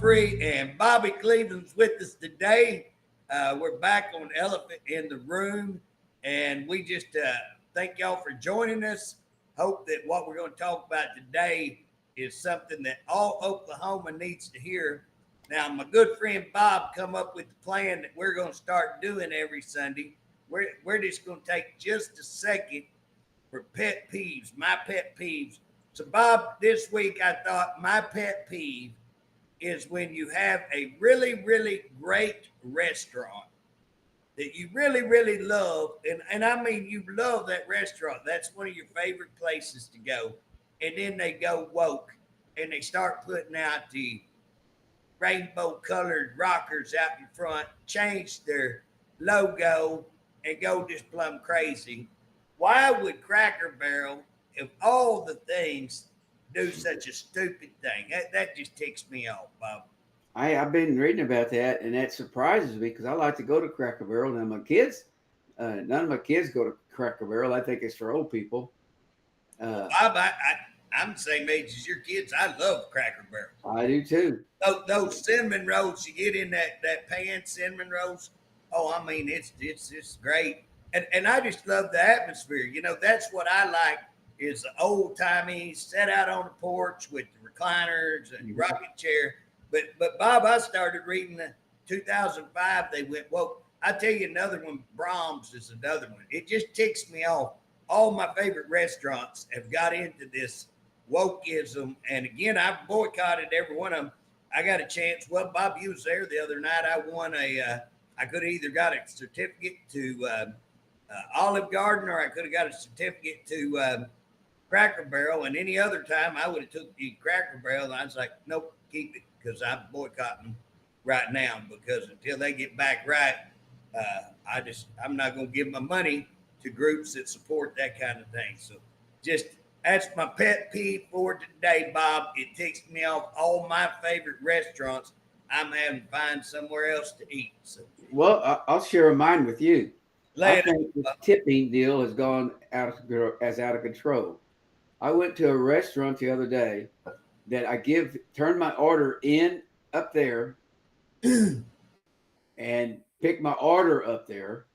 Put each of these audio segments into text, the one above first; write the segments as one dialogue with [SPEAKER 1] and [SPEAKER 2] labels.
[SPEAKER 1] Humphrey and Bobby Cleveland's with us today. We're back on Elephant in the Room, and we just thank y'all for joining us. Hope that what we're going to talk about today is something that all Oklahoma needs to hear. Now, my good friend Bob come up with the plan that we're going to start doing every Sunday. We're just going to take just a second for pet peeves, my pet peeves. So, Bob, this week I thought my pet peeve is when you have a really, really great restaurant that you really, really love. And I mean, you love that restaurant. That's one of your favorite places to go. And then they go woke and they start putting out the rainbow colored rockers out in front, change their logo, and go just plumb crazy. Why would Cracker Barrel, of all the things, do such a stupid thing? That just ticks me off, Bob.
[SPEAKER 2] I've been reading about that, and that surprises me because I like to go to Cracker Barrel. Now my kids, none of my kids go to Cracker Barrel. I think it's for old people.
[SPEAKER 1] Bob, I'm the same age as your kids. I love Cracker Barrel.
[SPEAKER 2] I do too.
[SPEAKER 1] Those cinnamon rolls you get in that pan, cinnamon rolls. Oh, I mean, it's great. And I just love the atmosphere. You know, that's what I like is the old timey, set out on the porch with the recliners and the rocking chair. But Bob, I started reading the 2005. They went, well, I tell you another one. Brahms is another one. It just ticks me off. All my favorite restaurants have got into this wokeism, and again, I've boycotted every one of them. I got a chance. Well, Bob, you was there the other night. I won I could have either got a certificate to Olive Garden, or I could have got a certificate to Cracker Barrel. And any other time, I would have took the Cracker Barrel. And I was like, nope, keep it, because I'm boycotting right now. Because until they get back right, I'm not going to give my money to groups that support that kind of thing. So, just that's my pet peeve for today, Bob. It ticks me off. All my favorite restaurants, I'm having to find somewhere else to eat. So,
[SPEAKER 2] well, I'll share mine with you.
[SPEAKER 1] I
[SPEAKER 2] think the tipping deal has gone out of control. I went to a restaurant the other day that turned my order in up there and picked my order up there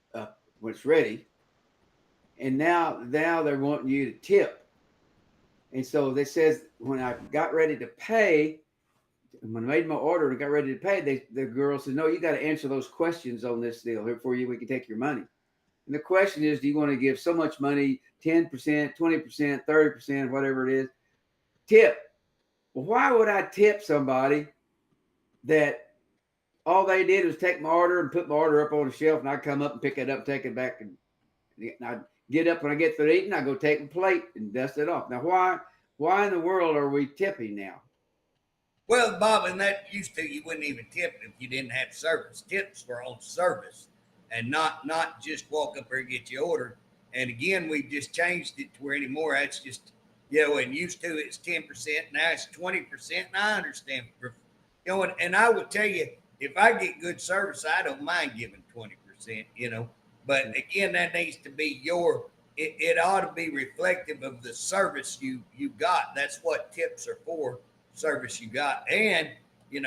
[SPEAKER 2] when it's ready. And now they're wanting you to tip. And so they says when I got ready to pay, when I made my order and got ready to pay, the girl said, no, you got to answer those questions on this deal before we can take your money. And the question is, do you want to give so much money, 10%, 20%, 30%, whatever it is, tip? Well, why would I tip somebody that all they did was take my order and put my order up on the shelf, and I come up and pick it up, take it back, and I get up when I get through eating, I go take a plate and dust it off. Now, why in the world are we tipping now?
[SPEAKER 1] Well, Bob, and that used to, you wouldn't even tip if you didn't have service. Tips were on service and not just walk up there and get your order. And again, we've just changed it to where anymore that's just, and used to it's 10%, now it's 20%. And I understand, and I would tell you, if I get good service, I don't mind giving 20%, But again, that needs to be it ought to be reflective of the service you got. That's what tips are for, service you got. And,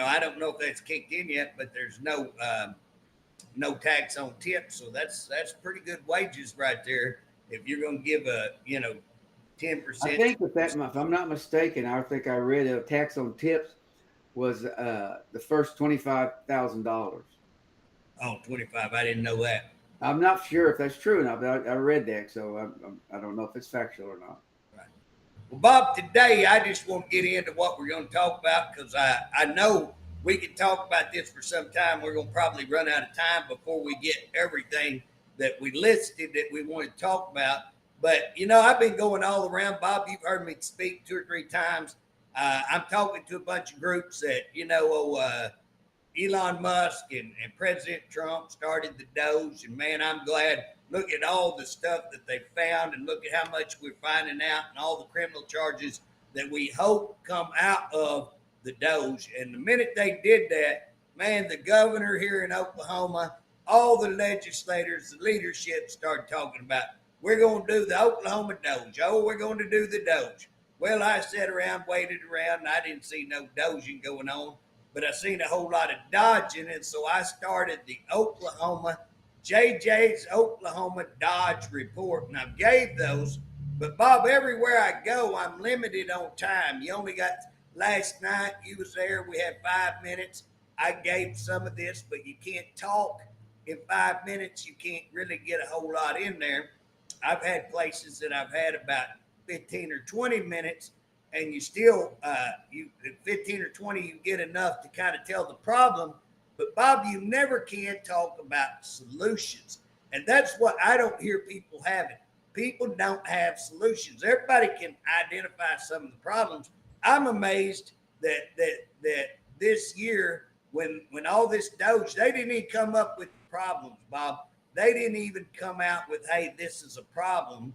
[SPEAKER 1] I don't know if that's kicked in yet, but there's no tax on tips. So that's pretty good wages right there. If you're going to give 10%.
[SPEAKER 2] I think if I'm not mistaken, I think I read a tax on tips was the first $25,000.
[SPEAKER 1] Oh, 25. I didn't know that.
[SPEAKER 2] I'm not sure if that's true or not, but I read that, so I don't know if it's factual or not.
[SPEAKER 1] Right. Well, Bob, today I just want to get into what we're going to talk about because I know we can talk about this for some time. We're going to probably run out of time before we get everything that we listed that we want to talk about. But, I've been going all around. Bob, you've heard me speak 2 or 3 times. I'm talking to a bunch of groups that, Elon Musk and President Trump started the DOGE. And, man, I'm glad. Look at all the stuff that they found and look at how much we're finding out and all the criminal charges that we hope come out of the DOGE. And the minute they did that, man, the governor here in Oklahoma, all the legislators, the leadership started talking about, we're going to do the Oklahoma DOGE. Oh, we're going to do the DOGE. Well, I sat around, waited around, and I didn't see no doging going on. but I seen a whole lot of Dodge in it. So I started the JJ's Oklahoma Dodge report, and I've gave those. But Bob, everywhere I go, I'm limited on time. You only got last night. You was there. We had 5 minutes. I gave some of this, but you can't talk in 5 minutes. You can't really get a whole lot in there. I've had places that I've had about 15 or 20 minutes, and you still, you 15 or 20, you get enough to kind of tell the problem. But Bob, you never can talk about solutions. And that's what I don't hear people having. People don't have solutions. Everybody can identify some of the problems. I'm amazed that this year, when all this DOGE, they didn't even come up with the problems, Bob. They didn't even come out with, hey, this is a problem.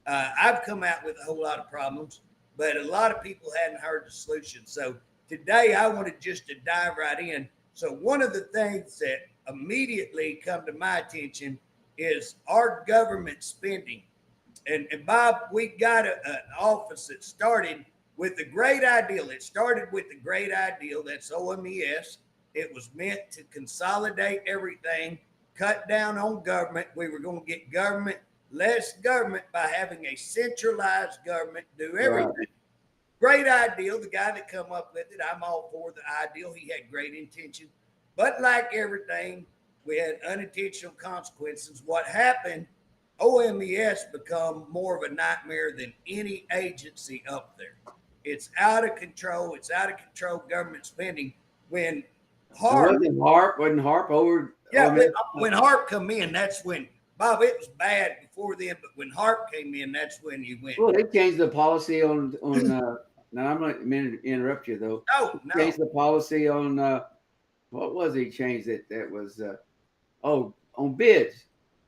[SPEAKER 1] I've come out with a whole lot of problems, but a lot of people hadn't heard the solution. So today I wanted just to dive right in. So one of the things that immediately come to my attention is our government spending. And Bob, we got an office that started with a great ideal. It started with a great ideal. That's OMES. It was meant to consolidate everything, cut down on government. We were going to get less government by having a centralized government do everything. Right. Great ideal. The guy that come up with it, I'm all for the ideal. He had great intention. But like everything, we had unintentional consequences. What happened, OMES become more of a nightmare than any agency up there. It's out of control. It's out of control government spending. When
[SPEAKER 2] HARP wasn't HARP over.
[SPEAKER 1] Yeah, when HARP come in, that's when, Bob, it was bad before then, but when HARP came in, that's when you went.
[SPEAKER 2] Well, they changed the policy on now I'm not meant to interrupt you though.
[SPEAKER 1] No.
[SPEAKER 2] Changed the policy on what was he changed it? That was on bids.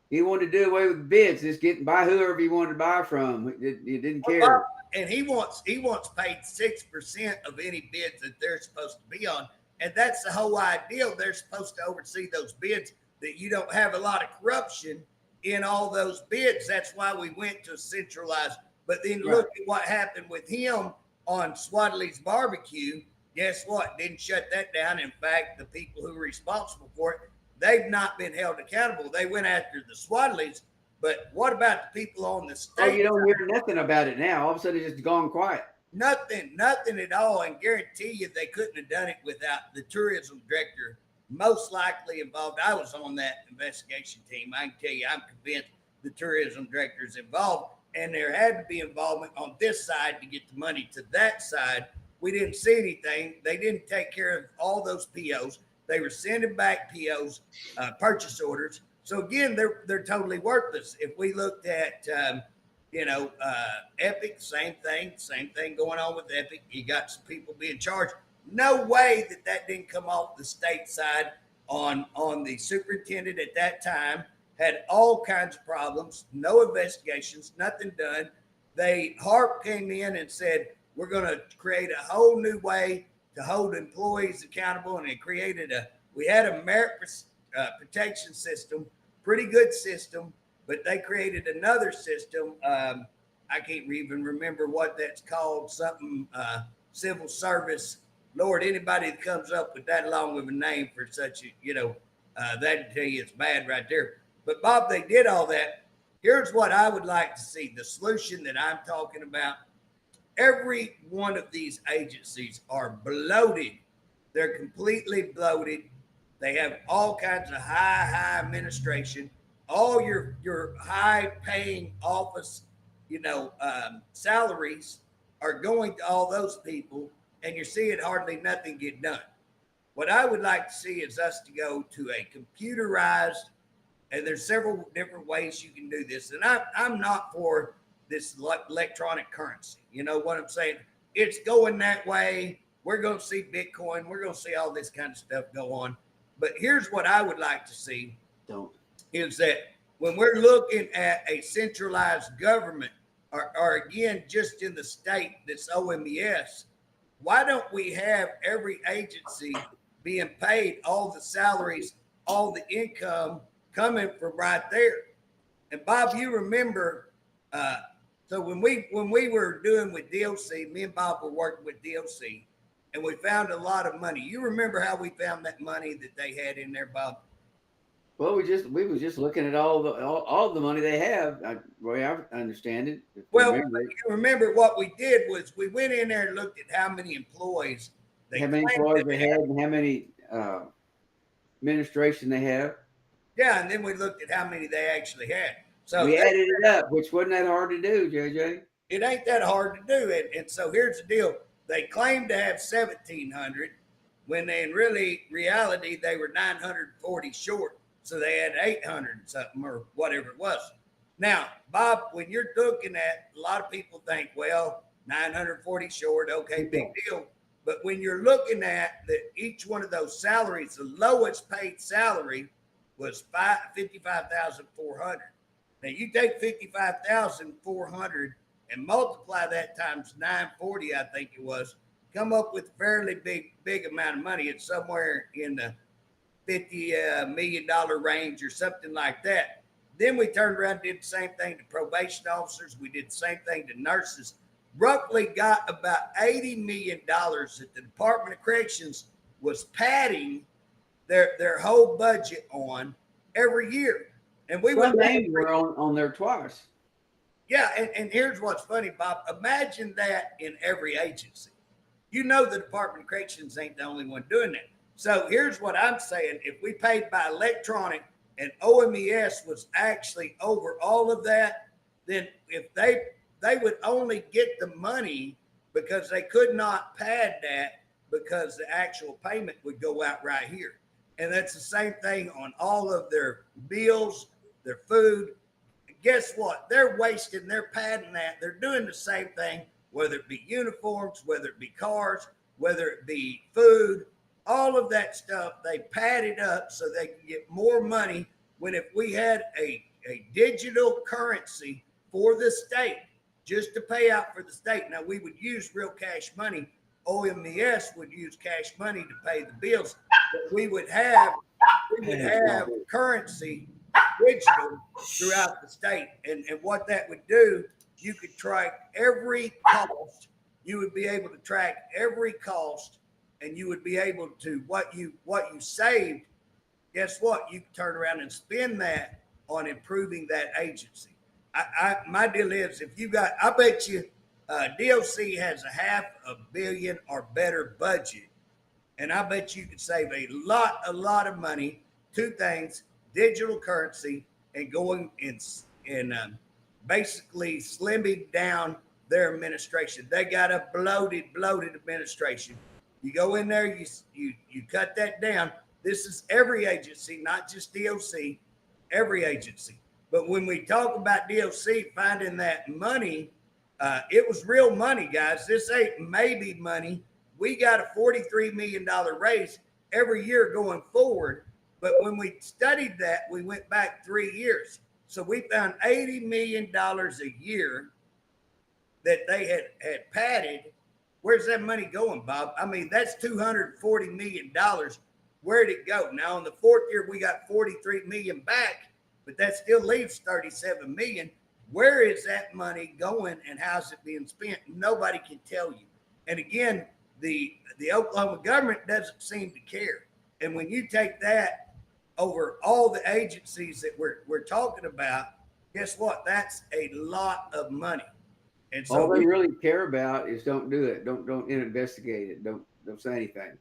[SPEAKER 2] He wanted to do away with bids, just buy whoever he wanted to buy from. He didn't care.
[SPEAKER 1] Bob, and he wants paid 6% of any bids that they're supposed to be on. And that's the whole ideal. They're supposed to oversee those bids, that you don't have a lot of corruption in all those bids. That's why we went to centralized. But then look at what happened with him on Swadley's barbecue. Guess what? Didn't shut that down. In fact, the people who were responsible for it, they've not been held accountable. They went after the Swadleys. But what about the people on the state?
[SPEAKER 2] Oh, you don't hear nothing about it now. All of a sudden, it's just gone quiet.
[SPEAKER 1] Nothing at all. And guarantee you they couldn't have done it without the tourism director most likely involved. I was on that investigation team. I can tell you, I'm convinced the tourism director is involved, and there had to be involvement on this side to get the money to that side. We didn't see anything. They didn't take care of all those POs. They were sending back POs, purchase orders. So again, they're totally worthless. If we looked at, Epic, same thing going on with Epic. You got some people being charged. No way that didn't come off the state side on the superintendent at that time. Had all kinds of problems, no investigations, nothing done. HARP came in and said, we're going to create a whole new way to hold employees accountable. And we had a merit protection system, pretty good system, but they created another system. I can't even remember what that's called, something civil service. Lord, anybody that comes up with that long of a name for such a, that'd tell you it's bad right there. But Bob, they did all that. Here's what I would like to see, the solution that I'm talking about. Every one of these agencies are bloated. They're completely bloated. They have all kinds of high administration. All your high-paying office, salaries are going to all those people, and you're seeing hardly nothing get done. What I would like to see is us to go to a computerized, and there's several different ways you can do this. And I'm not for this electronic currency. You know what I'm saying? It's going that way. We're going to see Bitcoin. We're going to see all this kind of stuff go on. But here's what I would like to see is that when we're looking at a centralized government, or again, just in the state that's OMES, why don't we have every agency being paid all the salaries, all the income coming from right there? And Bob, you remember, so when we were doing with DLC, me and Bob were working with DLC, and we found a lot of money. You remember how we found that money that they had in there, Bob?
[SPEAKER 2] Well, we was just looking at all the money they have. Roy, I understand it.
[SPEAKER 1] Well,
[SPEAKER 2] Remember it.
[SPEAKER 1] you remember what we did was we went in there and looked at how many employees they
[SPEAKER 2] How many
[SPEAKER 1] claimed
[SPEAKER 2] employees
[SPEAKER 1] they
[SPEAKER 2] they had, and how many administration they have.
[SPEAKER 1] Yeah, and then we looked at how many they actually had. So
[SPEAKER 2] We added it up, which wasn't that hard to do, JJ.
[SPEAKER 1] it ain't that hard to do. And so here's the deal: they claimed to have 1,700, when they, in reality they were 940 short. So they had 800 something or whatever it was. Now, Bob, when you're looking at, a lot of people think, well, 940 short, okay, big deal. But when you're looking at that, each one of those salaries, the lowest paid salary was 55,400. Now you take 55,400 and multiply that times 940, I think it was, come up with a fairly big amount of money. It's somewhere in the $50 million range or something like that. Then we turned around and did the same thing to probation officers. We did the same thing to nurses. Roughly got about $80 million that the Department of Corrections was padding their whole budget on every year. And we
[SPEAKER 2] Some names were on there twice.
[SPEAKER 1] Yeah, and here's what's funny, Bob. Imagine that in every agency. You know the Department of Corrections ain't the only one doing that. So here's what I'm saying. If we paid by electronic and OMES was actually over all of that, then if they would only get the money because they could not pad that, because the actual payment would go out right here. And that's the same thing on all of their bills, their food. Guess what? They're wasting, they're padding that. They're doing the same thing, whether it be uniforms, whether it be cars, whether it be food, all of that stuff. They pad it up so they can get more money. When if we had a digital currency for the state, just to pay out for the state. Now we would use real cash money. OMES would use cash money to pay the bills. But we would have currency digital throughout the state. And what that would do, you could track every cost. You would be able to track every cost, and you would be able to what you saved. Guess what? You can turn around and spend that on improving that agency. My deal is, if you got, I bet you DOC has a $500 million or better budget, and I bet you could save a lot of money. Two things: digital currency and going in basically slimming down their administration. They got a bloated administration. You go in there, you cut that down. This is every agency, not just DOC, every agency. But when we talk about DOC finding that money, it was real money, guys. This ain't maybe money. We got a $43 million raise every year going forward. But when we studied that, we went back 3 years. So we found $80 million a year that they had padded. Where's that money going, Bob? I mean, that's $240 million. Where'd it go? Now, in the fourth year, we got $43 million back, but that still leaves $37 million. Where is that money going, and how's it being spent? Nobody can tell you. And again, the Oklahoma government doesn't seem to care. And when you take that over all the agencies that we're talking about, guess what? That's a lot of money. And so
[SPEAKER 2] all they really care about is don't do it. Don't investigate it. Don't say anything.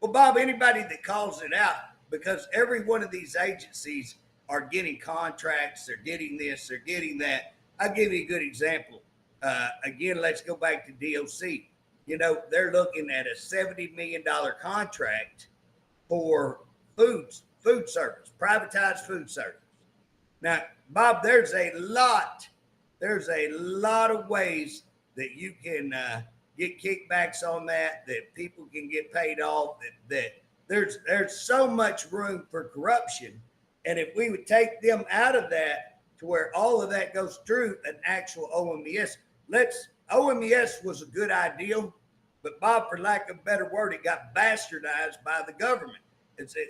[SPEAKER 1] Well, Bob, anybody that calls it out, because every one of these agencies are getting contracts, they're getting this, they're getting that. I'll give you a good example. Again, let's go back to DOC. You know, they're looking at a $70 million contract for food service, privatized food service. Now, Bob, there's a lot of ways that you can get kickbacks on that people can get paid off, that there's so much room for corruption. And if we would take them out of that to where all of that goes through an actual OMES, OMES was a good idea, but Bob, for lack of a better word, it got bastardized by the government.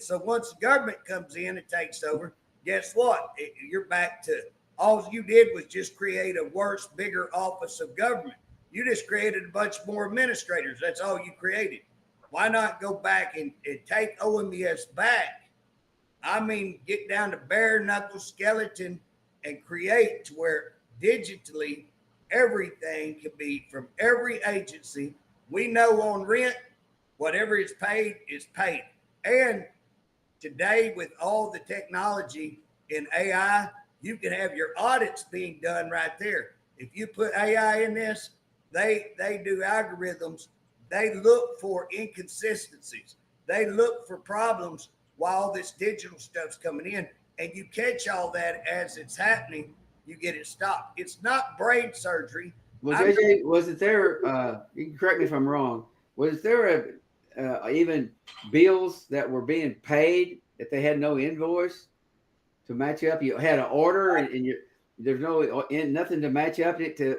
[SPEAKER 1] So once the government comes in and takes over, guess what? You're back to all you did was just create a worse, bigger office of government. You just created a bunch more administrators. That's all you created. Why not go back and take OMS back? I mean, get down to bare knuckle skeleton and create to where digitally everything can be from every agency. We know on rent, whatever is paid is paid. And today, with all the technology in AI, you can have your audits being done right there. If you put AI in this, they do algorithms. They look for inconsistencies. They look for problems while this digital stuff's coming in, and you catch all that as it's happening. You get it stopped. It's not brain surgery.
[SPEAKER 2] Well, JJ, was it there? You can correct me if I'm wrong. Was there even bills that were being paid that they had no invoice to match up? You had an order and there's nothing to match up it to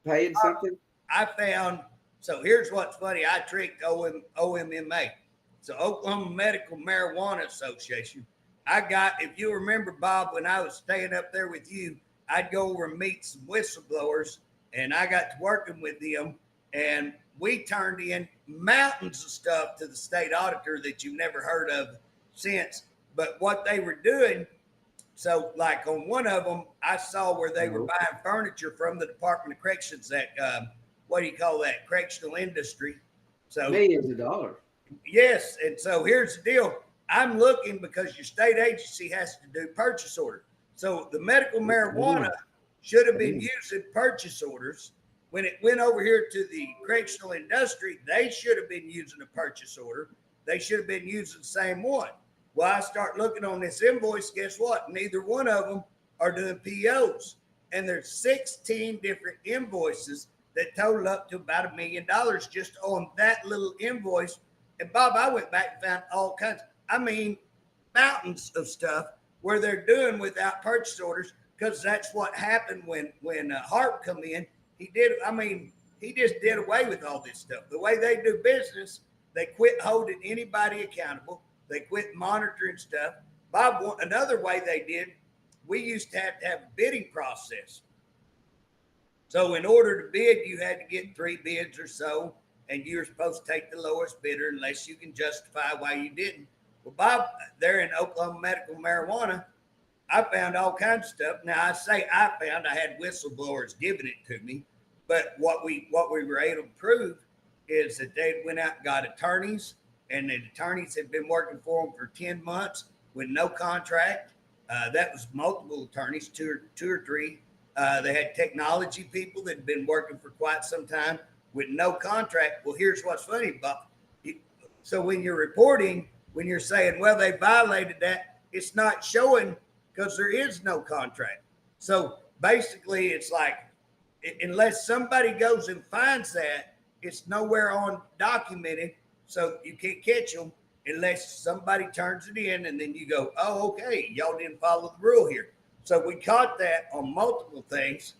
[SPEAKER 2] pay in something.
[SPEAKER 1] I found. So here's what's funny. I tricked OMMA. So Oklahoma Medical Marijuana Association. If you remember, Bob, when I was staying up there with you, I'd go over and meet some whistleblowers, and I got to working with them, and we turned in mountains of stuff to the state auditor that you've never heard of since. But what they were doing, so like on one of them, I saw where they were buying furniture from the Department of Corrections, that what do you call that? Correctional industry. So
[SPEAKER 2] millions of dollars.
[SPEAKER 1] Yes. And so here's the deal. I'm looking because your state agency has to do purchase order. So the medical marijuana should have been using purchase orders. When it went over here to the correctional industry, they should have been using a purchase order. They should have been using the same one. Well, I start looking on this invoice. Guess what? Neither one of them are doing POs. And there's 16 different invoices that total up to about $1 million just on that little invoice. And Bob, I went back and found all kinds, mountains of stuff where they're doing without purchase orders, because that's what happened when Harp come in. He just did away with all this stuff. The way they do business, they quit holding anybody accountable. They quit monitoring stuff. Bob, another way they did, we used to have a bidding process. So in order to bid, you had to get 3 bids or so, and you're supposed to take the lowest bidder unless you can justify why you didn't. Well, Bob, there in Oklahoma Medical Marijuana, I found all kinds of stuff. Now, I had whistleblowers giving it to me, but what we were able to prove is that they went out and got attorneys, and the attorneys had been working for them for 10 months with no contract. That was multiple attorneys, two or three. They had technology people that had been working for quite some time with no contract. Well, here's what's funny, Bob. So when you're reporting, when you're saying, well, they violated that, it's not showing because there is no contract. So basically, it's like, unless somebody goes and finds that, it's nowhere on documented. So you can't catch them unless somebody turns it in, and then you go, oh, okay, y'all didn't follow the rule here. So we caught that on multiple things.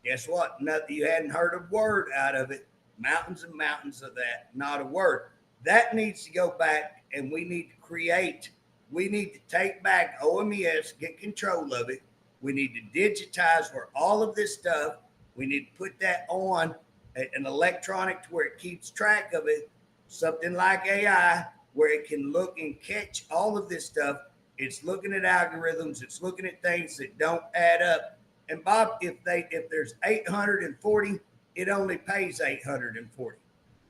[SPEAKER 1] Guess what? Nothing. You hadn't heard a word out of it. Mountains and mountains of that, not a word. That needs to go back, and we need to create. We need to take back OMS, get control of it. We need to digitize where all of this stuff. We need to put that on an electronic to where it keeps track of it. Something like AI, where it can look and catch all of this stuff. It's looking at algorithms. It's looking at things that don't add up. And Bob, if there's 840, it only pays 840.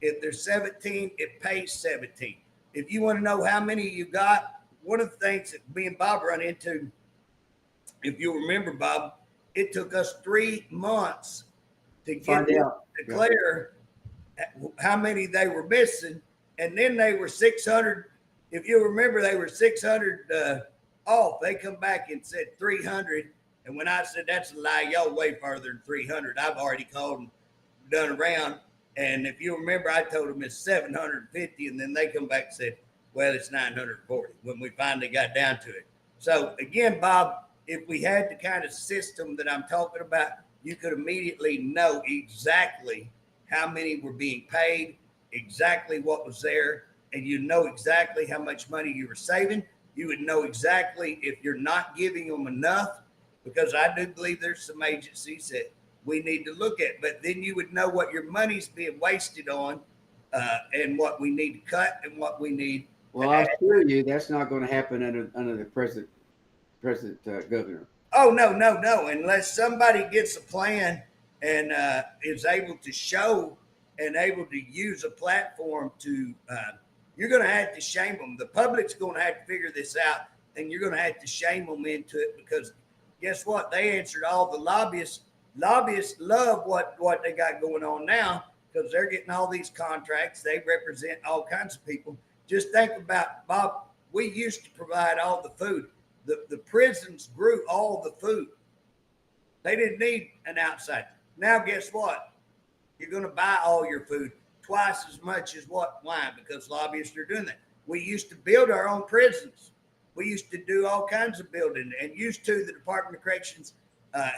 [SPEAKER 1] If there's 17, it pays 17. If you want to know how many you got, one of the things that me and Bob run into, if you remember, Bob, it took us 3 months to declare how many they were missing. And then they were 600. If you remember, they were 600 off. They come back and said 300. And when I said, that's a lie, y'all way farther than 300. I've already called and done around. And if you remember, I told them it's 750. And then they come back and said, well, it's 940 when we finally got down to it. So again, Bob, if we had the kind of system that I'm talking about, you could immediately know exactly how many were being paid, exactly what was there, and you know exactly how much money you were saving. You would know exactly if you're not giving them enough, because I do believe there's some agencies that we need to look at. But then you would know what your money's being wasted on, and what we need to cut and what we need.
[SPEAKER 2] Well, I assure you, that's not going to happen under the present governor.
[SPEAKER 1] Oh, no, no, no. Unless somebody gets a plan and is able to show and able to use a platform to, you're going to have to shame them. The public's going to have to figure this out, and you're going to have to shame them into it, because guess what? They answered all the lobbyists. Lobbyists love what they got going on now, because they're getting all these contracts. They represent all kinds of people. Just think about, Bob, we used to provide all the food. The prisons grew all the food. They didn't need an outside. Now, guess what? You're going to buy all your food twice as much as what? Why? Because lobbyists are doing that. We used to build our own prisons. We used to do all kinds of building, and used to, the Department of Corrections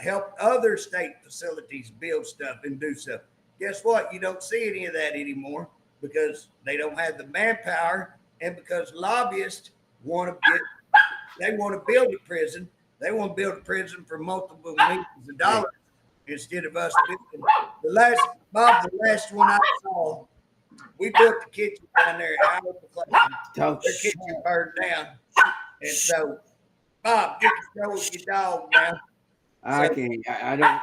[SPEAKER 1] helped other state facilities build stuff and do stuff. Guess what? You don't see any of that anymore, because they don't have the manpower, and because lobbyists want to get, they want to build a prison. They want to build a prison for multiple millions of dollars instead of us building. The last one I saw, we built the kitchen down there at our place. Their kitchen burned down. And so, Bob, get control of your dog now.
[SPEAKER 2] I can't. I don't.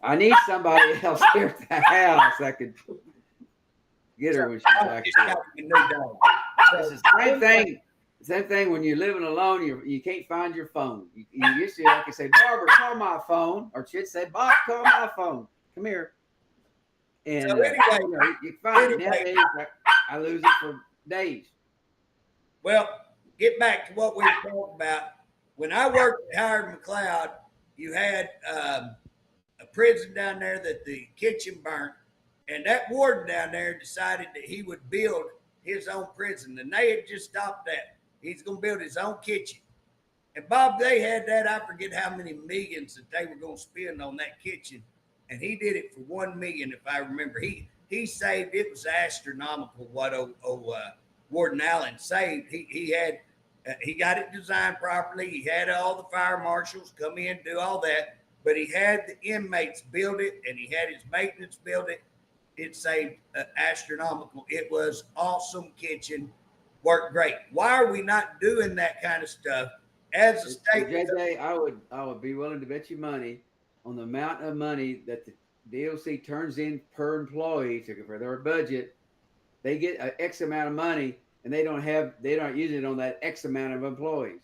[SPEAKER 2] I need somebody else here at the house that could get her when she's like that. It's the same thing. Same thing when you're living alone. You can't find your phone. You used to, like, you say, Barbara, call my phone, or she'd say, Bob, call my phone. Come here. And
[SPEAKER 1] so anyway,
[SPEAKER 2] you find it nowadays. I lose it for days.
[SPEAKER 1] Well, get back to what we were talking about. When I worked at Howard McLeod, you had a prison down there that the kitchen burnt, and that warden down there decided that he would build his own prison, and they had just stopped that. He's going to build his own kitchen. And Bob, they had that, I forget how many millions that they were going to spend on that kitchen, and he did it for $1 million, if I remember. He saved, it was astronomical what Warden Allen saved. He got it designed properly. He had all the fire marshals come in, do all that, but he had the inmates build it, and he had his maintenance build it. It saved astronomical. It was awesome kitchen, worked great. Why are we not doing that kind of stuff as a state?
[SPEAKER 2] JJ, I would be willing to bet you money on the amount of money that the DOC turns in per employee for their budget. They get an X amount of money, and they don't use it on that X amount of employees.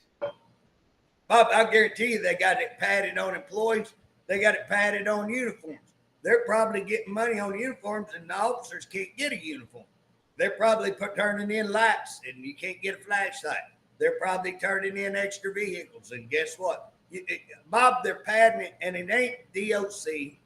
[SPEAKER 1] Bob, I guarantee you they got it padded on employees. They got it padded on uniforms. They're probably getting money on uniforms, and the officers can't get a uniform. They're probably turning in lights, and you can't get a flashlight. They're probably turning in extra vehicles, and guess what? Bob, they're padding it, and it ain't DOC.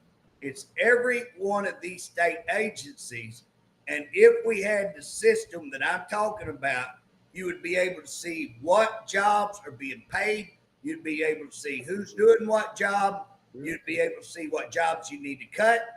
[SPEAKER 1] It's every one of these state agencies. And if we had the system that I'm talking about, you would be able to see what jobs are being paid. You'd be able to see who's doing what job. You'd be able to see what jobs you need to cut.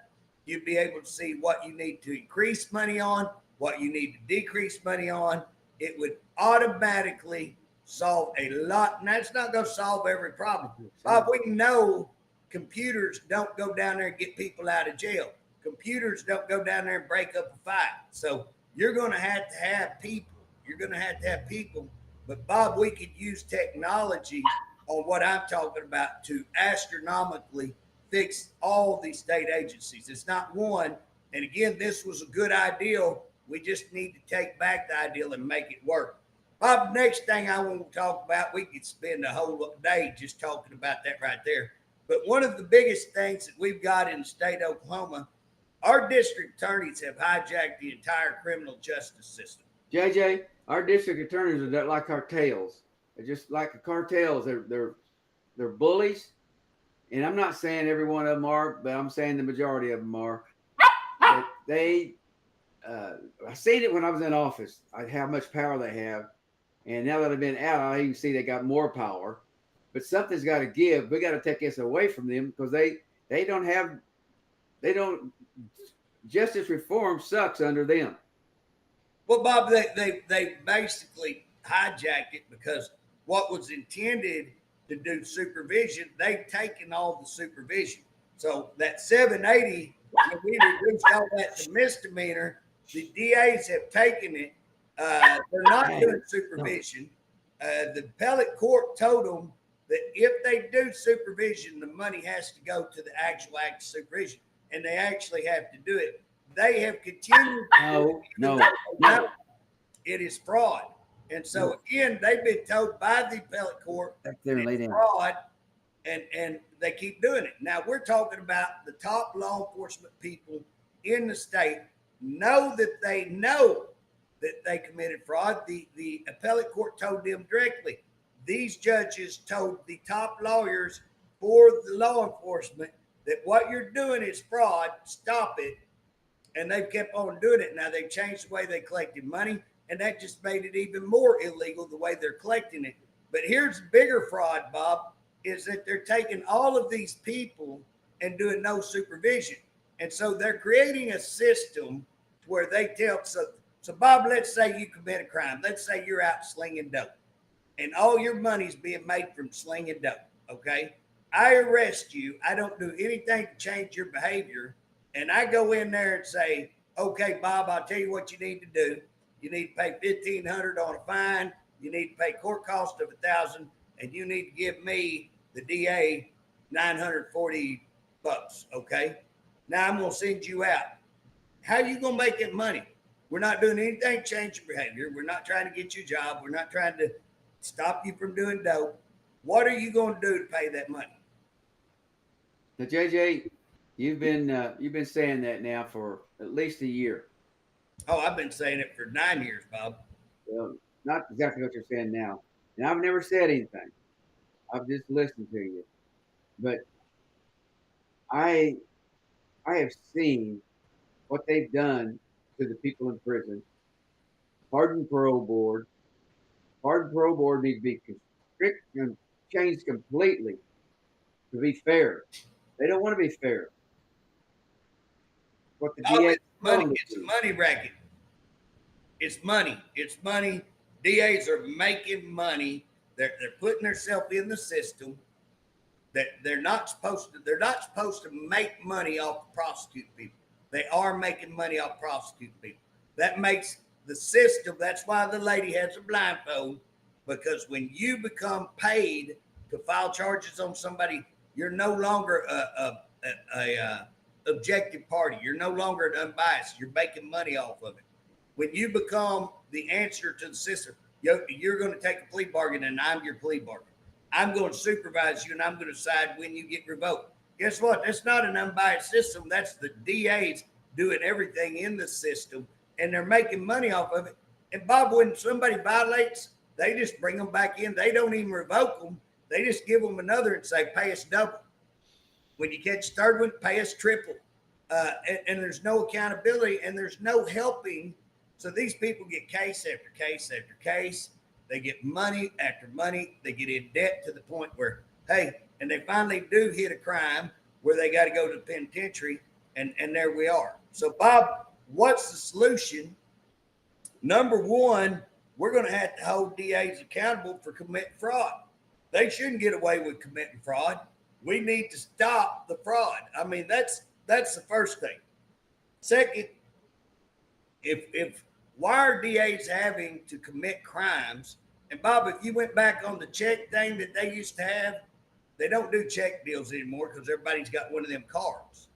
[SPEAKER 1] You'd be able to see what you need to increase money on, what you need to decrease money on. It would automatically solve a lot. And that's not going to solve every problem. Bob, we know computers don't go down there and get people out of jail. Computers don't go down there and break up a fight. So you're going to have people. You're going to have people. But, Bob, we could use technology on what I'm talking about to astronomically fix all these state agencies. It's not one. And, again, this was a good ideal. We just need to take back the ideal and make it work. Bob, next thing I want to talk about, we could spend the whole day just talking about that right there. But one of the biggest things that we've got in the state of Oklahoma, our district attorneys have hijacked the entire criminal justice system.
[SPEAKER 2] JJ, our district attorneys are like cartels. They're just like the cartels. They're bullies. And I'm not saying every one of them are, but I'm saying the majority of them are. I seen it when I was in office, how much power they have. And now that I've been out, I even see they got more power. But something's got to give. We got to take this away from them, because they don't justice reform sucks under them.
[SPEAKER 1] Well, Bob, they basically hijacked it, because what was intended to do supervision, they've taken all the supervision. So that 780, when we reduced all that to misdemeanor, the DAs have taken it. They're not doing supervision. The appellate court told them that if they do supervision, the money has to go to the actual act of supervision, and they actually have to do it. They have continued to do it. No, it is fraud. And so again, they've been told by the appellate court that it's fraud, and they keep doing it. Now we're talking about the top law enforcement people in the state know that they committed fraud. The appellate court told them directly. These judges told the top lawyers for the law enforcement that what you're doing is fraud. Stop it. And they've kept on doing it. Now they've changed the way they collected money, and that just made it even more illegal the way they're collecting it. But here's the bigger fraud, Bob, is that they're taking all of these people and doing no supervision. And so they're creating a system where they tell, so Bob, let's say you commit a crime. Let's say you're out slinging dope, and all your money's being made from slinging dope, okay? I arrest you. I don't do anything to change your behavior. And I go in there and say, okay, Bob, I'll tell you what you need to do. You need to pay $1,500 on a fine. You need to pay court cost of $1,000, and you need to give me, the DA, $940. Okay. Now I'm going to send you out. How are you going to make that money? We're not doing anything to change your behavior. We're not trying to get you a job. We're not trying to stop you from doing dope. What are you going to do to pay that money?
[SPEAKER 2] Now, JJ, you've been saying that now for at least a year.
[SPEAKER 1] Oh, I've been saying it for 9 years, Bob.
[SPEAKER 2] Well, not exactly what you're saying now. And I've never said anything. I've just listened to you. But I have seen what they've done to the people in prison. Pardon and parole board. Pardon and parole board needs to be changed completely to be fair. They don't want to be fair. What the DA
[SPEAKER 1] it's money. It's a money racket. It's money. It's money. DAs are making money. They're putting themselves in the system. That they're not supposed to make money off prosecuting people. They are making money off prosecuting people. That makes the system. That's why the lady has a blindfold, because when you become paid to file charges on somebody, you're no longer a objective party. You're no longer an unbiased. You're making money off of it. When you become the answer to the system, you're going to take a plea bargain, and I'm your plea bargain. I'm going to supervise you, and I'm going to decide when you get revoked. Guess what? That's not an unbiased system. That's the DAs doing everything in the system, and they're making money off of it. And Bob, when somebody violates, they just bring them back in. They don't even revoke them. They just give them another and say, pay us double. When you catch a third one, pay us triple. And there's no accountability, and there's no helping. So these people get case after case after case. They get money after money. They get in debt to the point where, hey, and they finally do hit a crime where they got to go to the penitentiary, and there we are. So, Bob, what's the solution? Number one, we're going to have to hold DAs accountable for committing fraud. They shouldn't get away with committing fraud. We need to stop the fraud. I mean, that's the first thing. Second, if why are DAs having to commit crimes? And Bob, if you went back on the check thing that they used to have, they don't do check deals anymore because everybody's got one of them cards.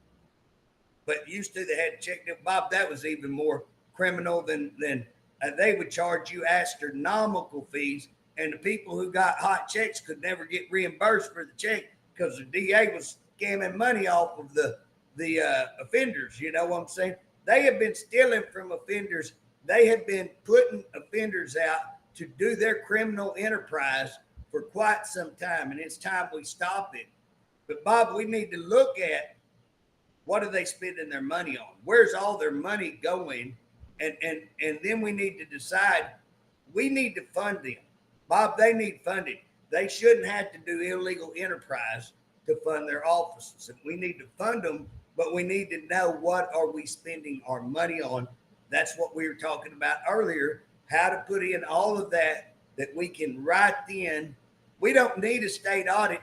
[SPEAKER 1] But used to, they had a check deal. Bob, that was even more criminal than they would charge you astronomical fees, and the people who got hot checks could never get reimbursed for the check because the DA was scamming money off of the offenders. You know what I'm saying? They have been stealing from offenders. They have been putting offenders out to do their criminal enterprise for quite some time, and it's time we stop it. But Bob, we need to look at what are they spending their money on? Where's all their money going? And then we need to decide. We need to fund them. Bob, they need funding. They shouldn't have to do illegal enterprise to fund their offices. And we need to fund them, but we need to know what are we spending our money on. That's what we were talking about earlier, how to put in all of that we can write in. We don't need a state audit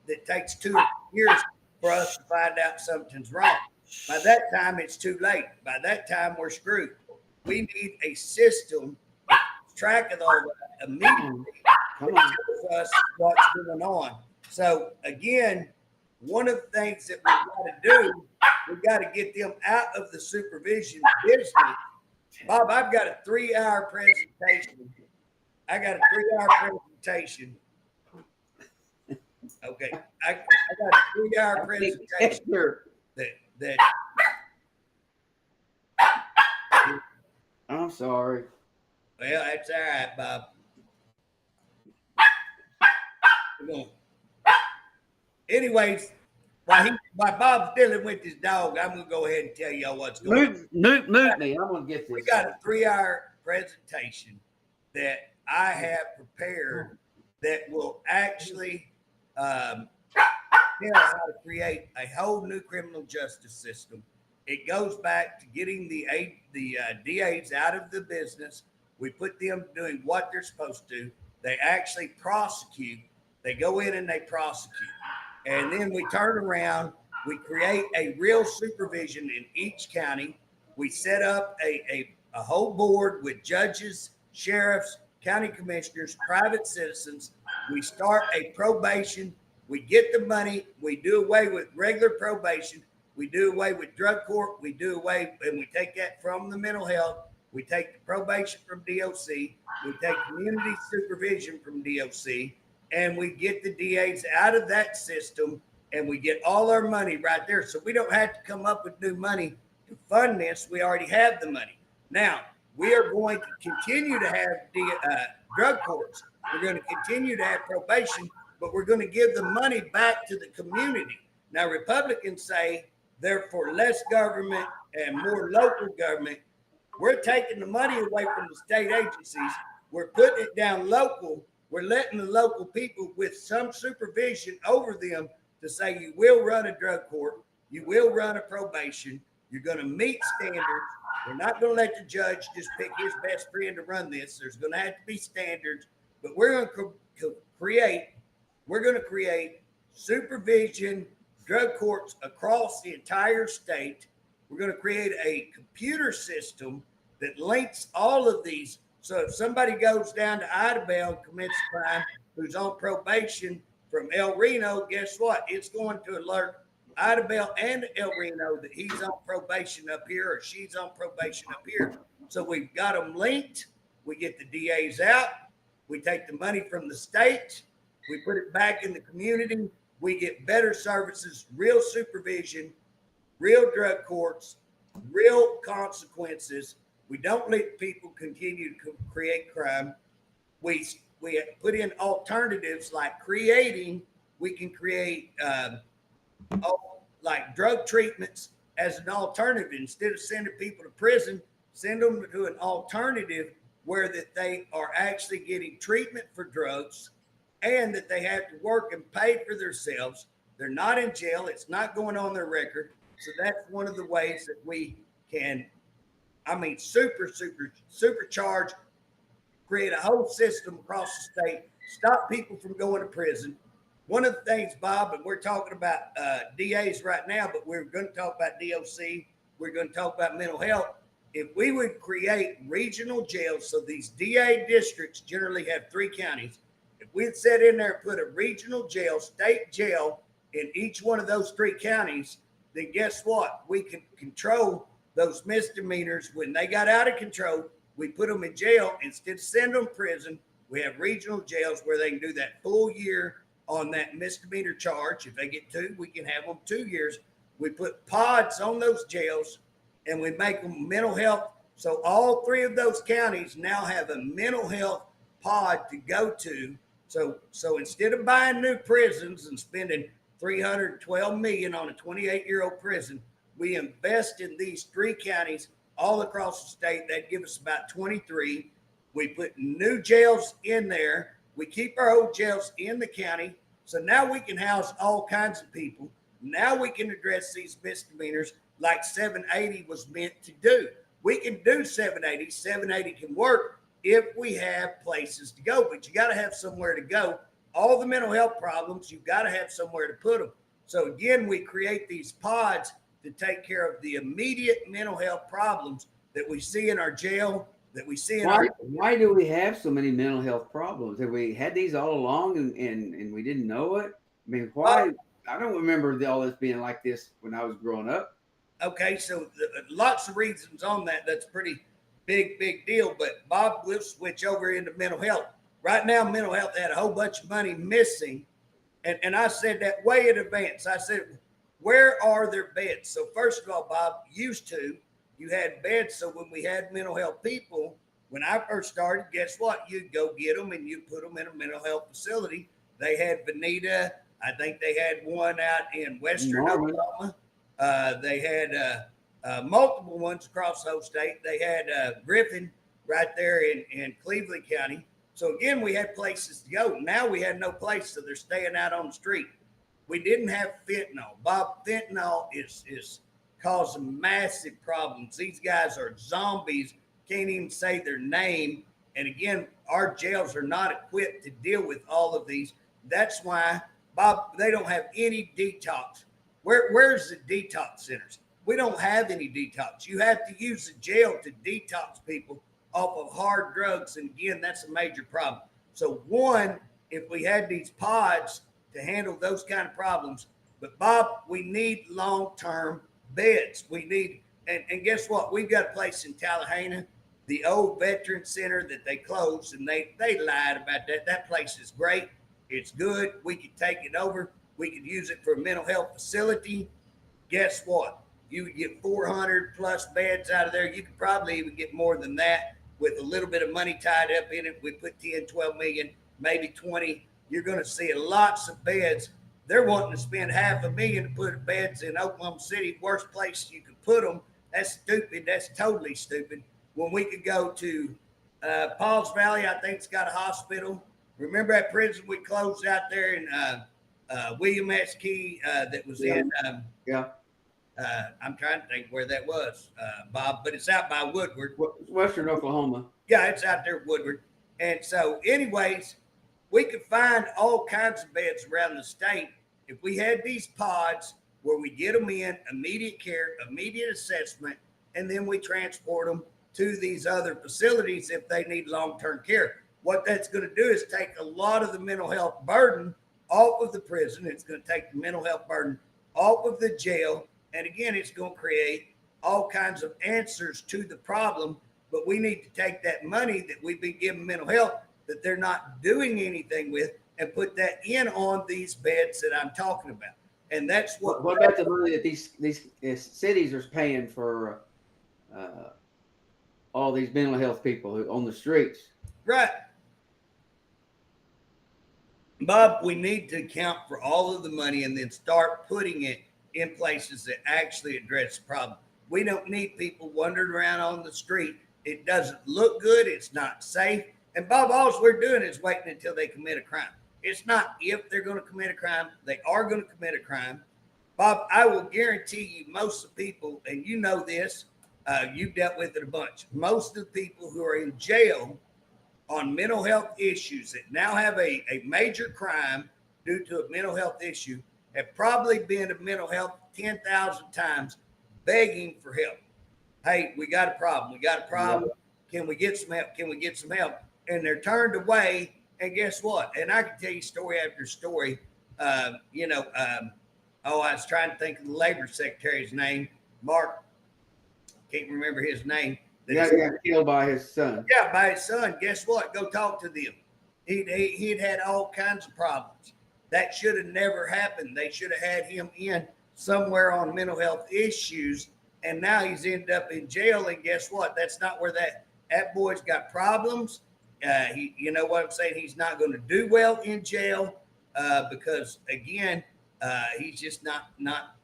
[SPEAKER 1] that takes 2 years for us to find out something's wrong. By that time, it's too late. By that time, we're screwed. We need a system that keeps track of all that immediately.
[SPEAKER 2] Come on.
[SPEAKER 1] Shows us what's going on. So again, one of the things that we've got to do, we've got to get them out of the supervision business. Bob, I've got a 3-hour presentation. Okay, I got a 3-hour presentation that
[SPEAKER 2] I'm sorry.
[SPEAKER 1] well, that's all right, Bob. Anyways, while Bob's dealing with his dog, I'm gonna go ahead and tell y'all what's going on.
[SPEAKER 2] Mute me. I'm gonna get this.
[SPEAKER 1] We got a 3-hour presentation that I have prepared that will actually tell how to create a whole new criminal justice system. It goes back to getting the DAs out of the business. We put them doing what they're supposed to. They actually prosecute. They go in and they prosecute. And then we turn around, we create a real supervision in each county. We set up a whole board with judges, sheriffs, county commissioners, private citizens. We start a probation. We get the money. We do away with regular probation. We do away with drug court. We do away, and we take that from the mental health. We take the probation from DOC. We take community supervision from DOC. And we get the DAs out of that system, and we get all our money right there. So we don't have to come up with new money to fund this. We already have the money. Now, we are going to continue to have drug courts. We're going to continue to have probation, but we're going to give the money back to the community. Now, Republicans say they're for less government and more local government. We're taking the money away from the state agencies. We're putting it down local. We're letting the local people with some supervision over them to say, you will run a drug court, you will run a probation, you're going to meet standards. We're not going to let the judge just pick his best friend to run this. There's going to have to be standards, but we're going to create supervision drug courts across the entire state. We're going to create a computer system that links all of these. So if somebody goes down to Idabel and commits a crime who's on probation from El Reno, guess what? It's going to alert Idabel and El Reno that he's on probation up here or she's on probation up here. So we've got them linked. We get the DAs out. We take the money from the state. We put it back in the community. We get better services, real supervision, real drug courts, real consequences. We don't let people continue to create crime. We put in alternatives like we can create like drug treatments as an alternative. Instead of sending people to prison, send them to an alternative where that they are actually getting treatment for drugs and that they have to work and pay for themselves. They're not in jail. It's not going on their record. So that's one of the ways that we can supercharge, create a whole system across the state, stop people from going to prison. One of the things, Bob, and we're talking about DAs right now, but we're going to talk about DOC, we're going to talk about mental health. If we would create regional jails, so these DA districts generally have 3 counties. If we'd set in there and put a regional jail, state jail in each one of those 3 counties, then guess what? We can control those misdemeanors. When they got out of control, we put them in jail. Instead of sending them to prison, we have regional jails where they can do that full year on that misdemeanor charge. If they get 2, we can have them 2 years. We put pods on those jails and we make them mental health. So all 3 of those counties now have a mental health pod to go to. So instead of buying new prisons and spending $312 million on a 28-year-old prison, we invest in these 3 counties all across the state. That give us about 23. We put new jails in there. We keep our old jails in the county. So now we can house all kinds of people. Now we can address these misdemeanors like 780 was meant to do. We can do 780. 780 can work if we have places to go, but you got to have somewhere to go. All the mental health problems, you've got to have somewhere to put them. So again, we create these pods to take care of the immediate mental health problems that we see in our jail, that we see in
[SPEAKER 2] why do we have so many mental health problems? Have we had these all along and we didn't know it? I mean, why? I don't remember all this being like this when I was growing up.
[SPEAKER 1] Okay, so lots of reasons on that. That's pretty big deal. But Bob, we'll switch over into mental health. Right now, mental health had a whole bunch of money missing. And I said that way in advance. I said, where are their beds? So first of all, Bob, you had beds. So when we had mental health people, when I first started, guess what? You'd go get them and you put them in a mental health facility. They had Bonita. I think they had one out in Western Oklahoma. They had multiple ones across the whole state. They had Griffin right there in Cleveland County. So again, we had places to go. Now we had no place, so they're staying out on the street. We didn't have fentanyl. Bob, fentanyl is causing massive problems. These guys are zombies, can't even say their name. And again, our jails are not equipped to deal with all of these. That's why, Bob, they don't have any detox. Where's the detox centers? We don't have any detox. You have to use the jail to detox people off of hard drugs. And again, that's a major problem. So one, if we had these pods to handle those kind of problems, but Bob, we need long-term beds. We need, and guess what? We've got a place in Tallahassee, the old veteran center that they closed, and they lied about that. That place is great. It's good. We could take it over. We could use it for a mental health facility. Guess what? You would get 400 plus beds out of there. You could probably even get more than that with a little bit of money tied up in it. We put 10, 12 million, maybe 20. You're going to see lots of beds. They're wanting to spend $500,000 to put beds in Oklahoma City, worst place you could put them. That's stupid. That's totally stupid. When we could go to Pauls Valley, I think it's got a hospital. Remember that prison we closed out there in William S. Key that was in I'm trying to think where that was, Bob, but it's out by Woodward.
[SPEAKER 2] Western Oklahoma.
[SPEAKER 1] Yeah, it's out there, Woodward. And so, anyways, we could find all kinds of beds around the state if we had these pods where we get them in, immediate care, immediate assessment, and then we transport them to these other facilities if they need long-term care. What that's going to do is take a lot of the mental health burden off of the prison. It's going to take the mental health burden off of the jail. And again, it's going to create all kinds of answers to the problem. But we need to take that money that we've been giving mental health that they're not doing anything with and put that in on these beds that I'm talking about. And that's what
[SPEAKER 2] about the money that these cities are paying for all these mental health people on the streets?
[SPEAKER 1] Right. Bob, we need to account for all of the money and then start putting it in places that actually address the problem. We don't need people wandering around on the street. It doesn't look good. It's not safe. And Bob, all we're doing is waiting until they commit a crime. It's not if they're going to commit a crime. They are going to commit a crime. Bob, I will guarantee you most of the people, and you know this, you've dealt with it a bunch. Most of the people who are in jail on mental health issues that now have a major crime due to a mental health issue have probably been to mental health 10,000 times begging for help. Hey, we got a problem. We got a problem. Can we get some help? Can we get some help? And they're turned away. And guess what? And I can tell you story after story. I was trying to think of the labor secretary's name. Mark, can't remember his name.
[SPEAKER 2] He got killed by his son.
[SPEAKER 1] Yeah, by his son. Guess what? Go talk to them. He'd had all kinds of problems. That should have never happened. They should have had him in somewhere on mental health issues. And now he's ended up in jail. And guess what? That's not where that boy's got problems. You know what I'm saying? He's not going to do well in jail because, again, he's just not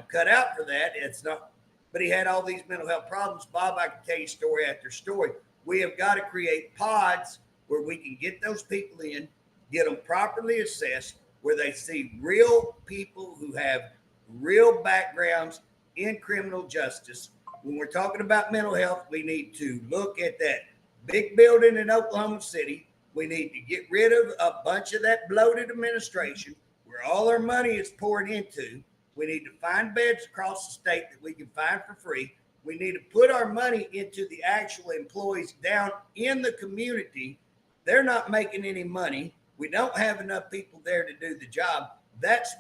[SPEAKER 1] cut out for that. It's not. But he had all these mental health problems. Bob, I can tell you story after story. We have got to create pods where we can get those people in, get them properly assessed, where they see real people who have real backgrounds in criminal justice. When we're talking about mental health, we need to look at that big building in Oklahoma City. We need to get rid of a bunch of that bloated administration. We're where all our money is poured into. We need to find beds across the state that we can find for free. We need to put our money into the actual employees down in the community. They're not making any money. We don't have enough people there to do the job.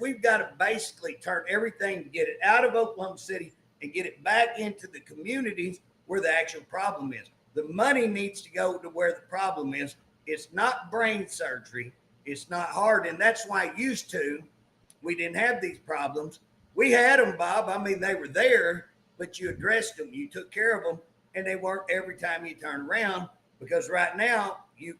[SPEAKER 1] We've got to basically turn everything to get it out of Oklahoma City and get it back into the communities where the actual problem is. The money needs to go to where the problem is. It's not brain surgery. It's not hard. And that's why used to, we didn't have these problems. We had them, Bob. I mean, they were there, but you addressed them. You took care of them, and they weren't every time you turn around, because right now you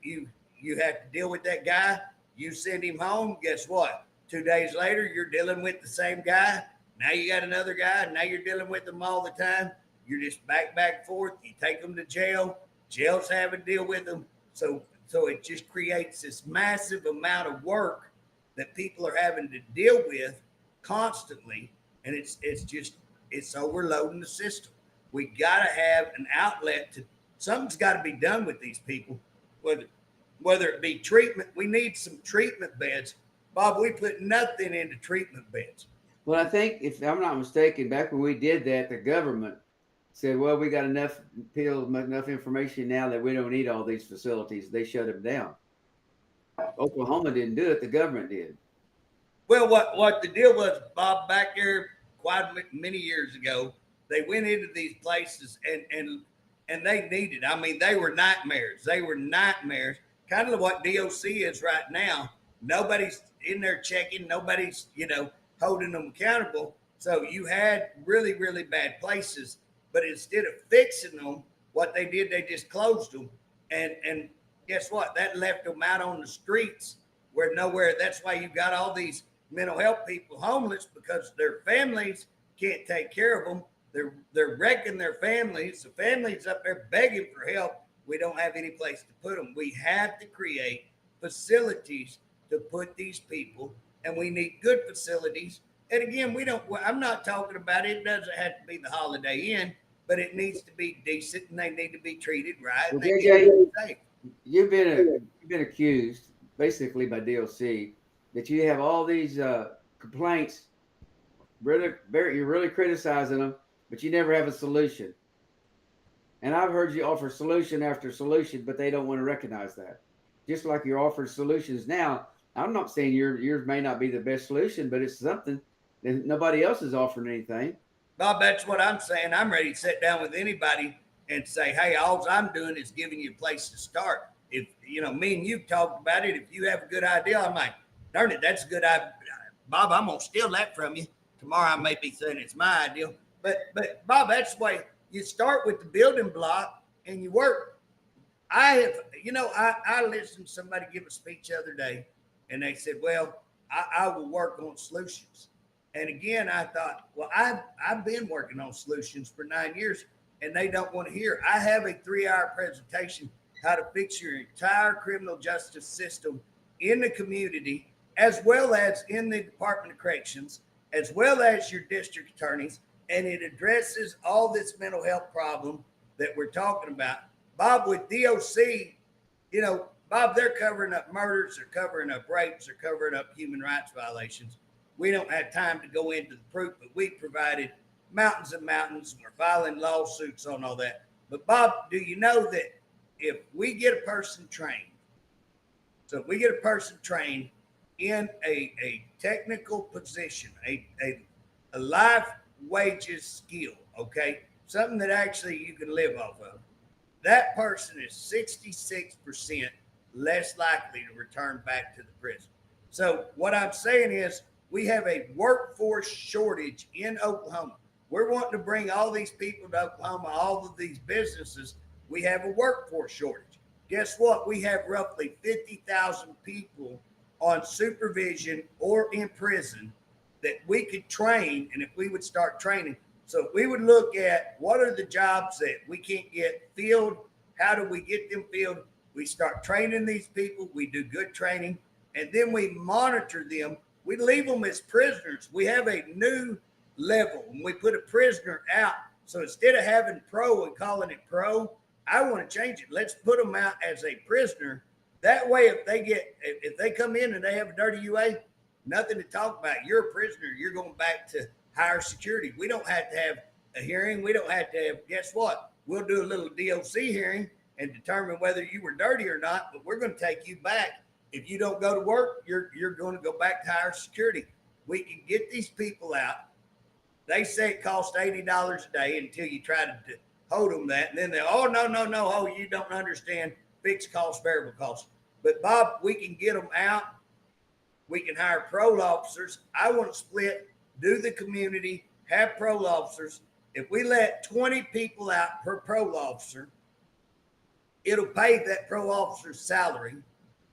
[SPEAKER 1] have to deal with that guy. You send him home. Guess what? 2 days later, you're dealing with the same guy. Now you got another guy, and now you're dealing with them all the time. You're just back and forth. You take them to jail. Jails have to deal with them. So it just creates this massive amount of work that people are having to deal with constantly, and it's overloading the system. We got to have an outlet to. Something's got to be done with these people, whether it be treatment. We need some treatment beds. Bob, we put nothing into treatment beds.
[SPEAKER 2] Well, I think, if I'm not mistaken, back when we did that, the government said, well, we got enough people, enough information now that we don't need all these facilities. They shut them down. Oklahoma didn't do it. The government did.
[SPEAKER 1] Well, what the deal was, Bob, back there quite many years ago, they went into these places and they needed. I mean, they were nightmares. They were nightmares. Kind of what DOC is right now. Nobody's in there checking. Nobody's, holding them accountable. So you had really, really bad places. But instead of fixing them, what they did, they just closed them. And guess what? That left them out on the streets where nowhere. That's why you got all these mental health people homeless, because their families can't take care of them. They're wrecking their families. The families up there begging for help. We don't have any place to put them. We have to create facilities to put these people, and we need good facilities. And again, I'm not talking about it. It doesn't have to be the Holiday Inn, but it needs to be decent, and they need to be treated right.
[SPEAKER 2] Well, JJ, you've been accused basically by DOC that you have all these complaints. You're really criticizing them, but you never have a solution. And I've heard you offer solution after solution, but they don't want to recognize that. Just like you're offering solutions now. I'm not saying yours may not be the best solution, but it's something that nobody else is offering anything.
[SPEAKER 1] Bob, that's what I'm saying. I'm ready to sit down with anybody and say, hey, all I'm doing is giving you a place to start. If, me and you talked about it, if you have a good idea, I'm like, darn it, that's a good idea. Bob, I'm going to steal that from you. Tomorrow I may be saying it's my idea. But Bob, that's the way you start with the building block and you work. I listened to somebody give a speech the other day, and they said, well, I will work on solutions. And again, I thought, well, I've been working on solutions for 9 years, and they don't want to hear. I have a 3-hour presentation how to fix your entire criminal justice system in the community, as well as in the Department of Corrections, as well as your district attorneys, and it addresses all this mental health problem that we're talking about. Bob, with DOC, Bob, they're covering up murders, they're covering up rapes, they're covering up human rights violations. We don't have time to go into the proof, but we provided mountains and mountains. We're filing lawsuits on all that. But Bob, do you know that if we get a person trained, in a technical position, a life wages skill, okay, something that actually you can live off of, that person is 66% less likely to return back to the prison. So what I'm saying is we have a workforce shortage in Oklahoma. We're wanting to bring all these people to Oklahoma, all of these businesses. We have a workforce shortage. Guess what? We have roughly 50,000 people on supervision or in prison that we could train. And if we would start training, so we would look at what are the jobs that we can't get filled? How do we get them filled? We start training these people. We do good training, and then we monitor them. We leave them as prisoners. We have a new level, and we put a prisoner out. So instead of having pro and calling it pro, I want to change it. Let's put them out as a prisoner. That way, if they come in and they have a dirty UA, nothing to talk about. You're a prisoner. You're going back to higher security. We don't have to have a hearing. We don't have to have, guess what? We'll do a little DOC hearing and determine whether you were dirty or not, but we're going to take you back. If you don't go to work, you're going to go back to higher security. We can get these people out. They say it costs $80 a day until you try to hold them that. And then they, oh, no, oh, you don't understand fixed costs, variable costs. But Bob, we can get them out. We can hire parole officers. I want to split, do the community, have parole officers. If we let 20 people out per parole officer, it'll pay that parole officer's salary.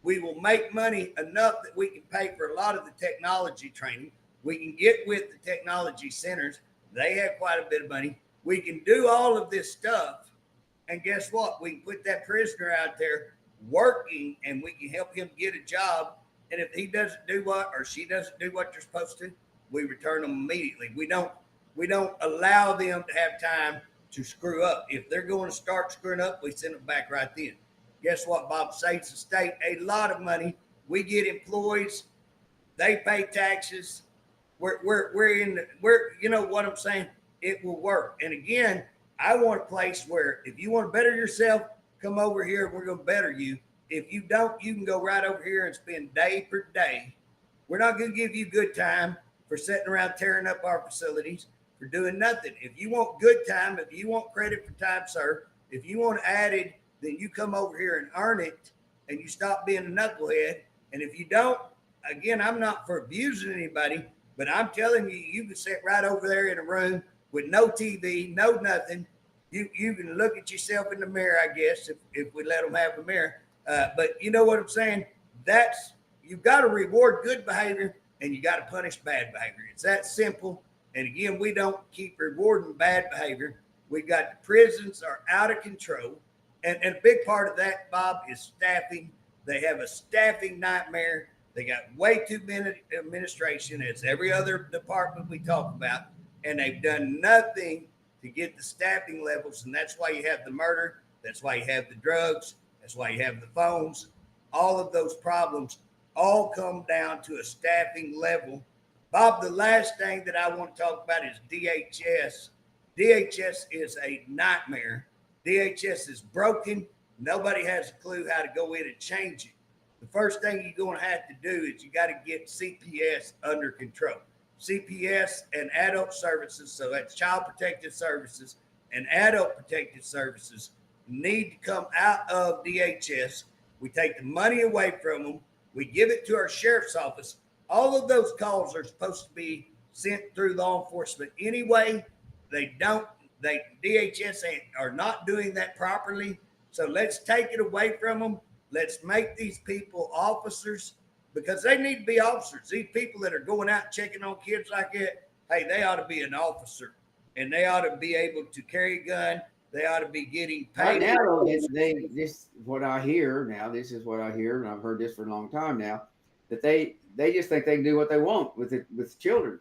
[SPEAKER 1] We will make money enough that we can pay for a lot of the technology training. We can get with the technology centers. They have quite a bit of money. We can do all of this stuff. And guess what? We can put that prisoner out there working, and we can help him get a job. And if he doesn't do what, or she doesn't do what they're supposed to, we return them immediately. We don't allow them to have time to screw up. If they're going to start screwing up, we send them back right then. Guess what, Bob? Saves the state a lot of money. We get employees. They pay taxes. We're you know what I'm saying? It will work. And again, I want a place where if you want to better yourself, come over here and we're going to better you. If you don't, you can go right over here and spend day per day. We're not going to give you good time for sitting around tearing up our facilities, for doing nothing. If you want good time, if you want credit for time served, if you want added, then you come over here and earn it, and you stop being a knucklehead. And if you don't, again, I'm not for abusing anybody, but I'm telling you, you can sit right over there in a room with no TV, no nothing. You can look at yourself in the mirror, I guess, if we let them have a mirror. But you know what I'm saying? You've got to reward good behavior and you got to punish bad behavior. It's that simple. And again, we don't keep rewarding bad behavior. We've got the prisons are out of control. And a big part of that, Bob, is staffing. They have a staffing nightmare. They got way too many administration, as every other department we talk about, and they've done nothing to get the staffing levels. And that's why you have the murder. That's why you have the drugs. That's why you have the phones. All of those problems all come down to a staffing level. Bob, the last thing that I want to talk about is DHS. DHS is a nightmare. DHS is broken. Nobody has a clue how to go in and change it. The first thing you're going to have to do is you got to get CPS under control. CPS and adult services, so that's child protective services and adult protective services, need to come out of DHS. We take the money away from them. We give it to our sheriff's office. All of those calls are supposed to be sent through law enforcement anyway. DHS are not doing that properly. So let's take it away from them. Let's make these people officers, because they need to be officers. These people that are going out checking on kids like that, hey, they ought to be an officer, and they ought to be able to carry a gun. They ought to be getting paid.
[SPEAKER 2] Right now, this is what I hear now. This is what I hear, and I've heard this for a long time now, that they just think they can do what they want with children.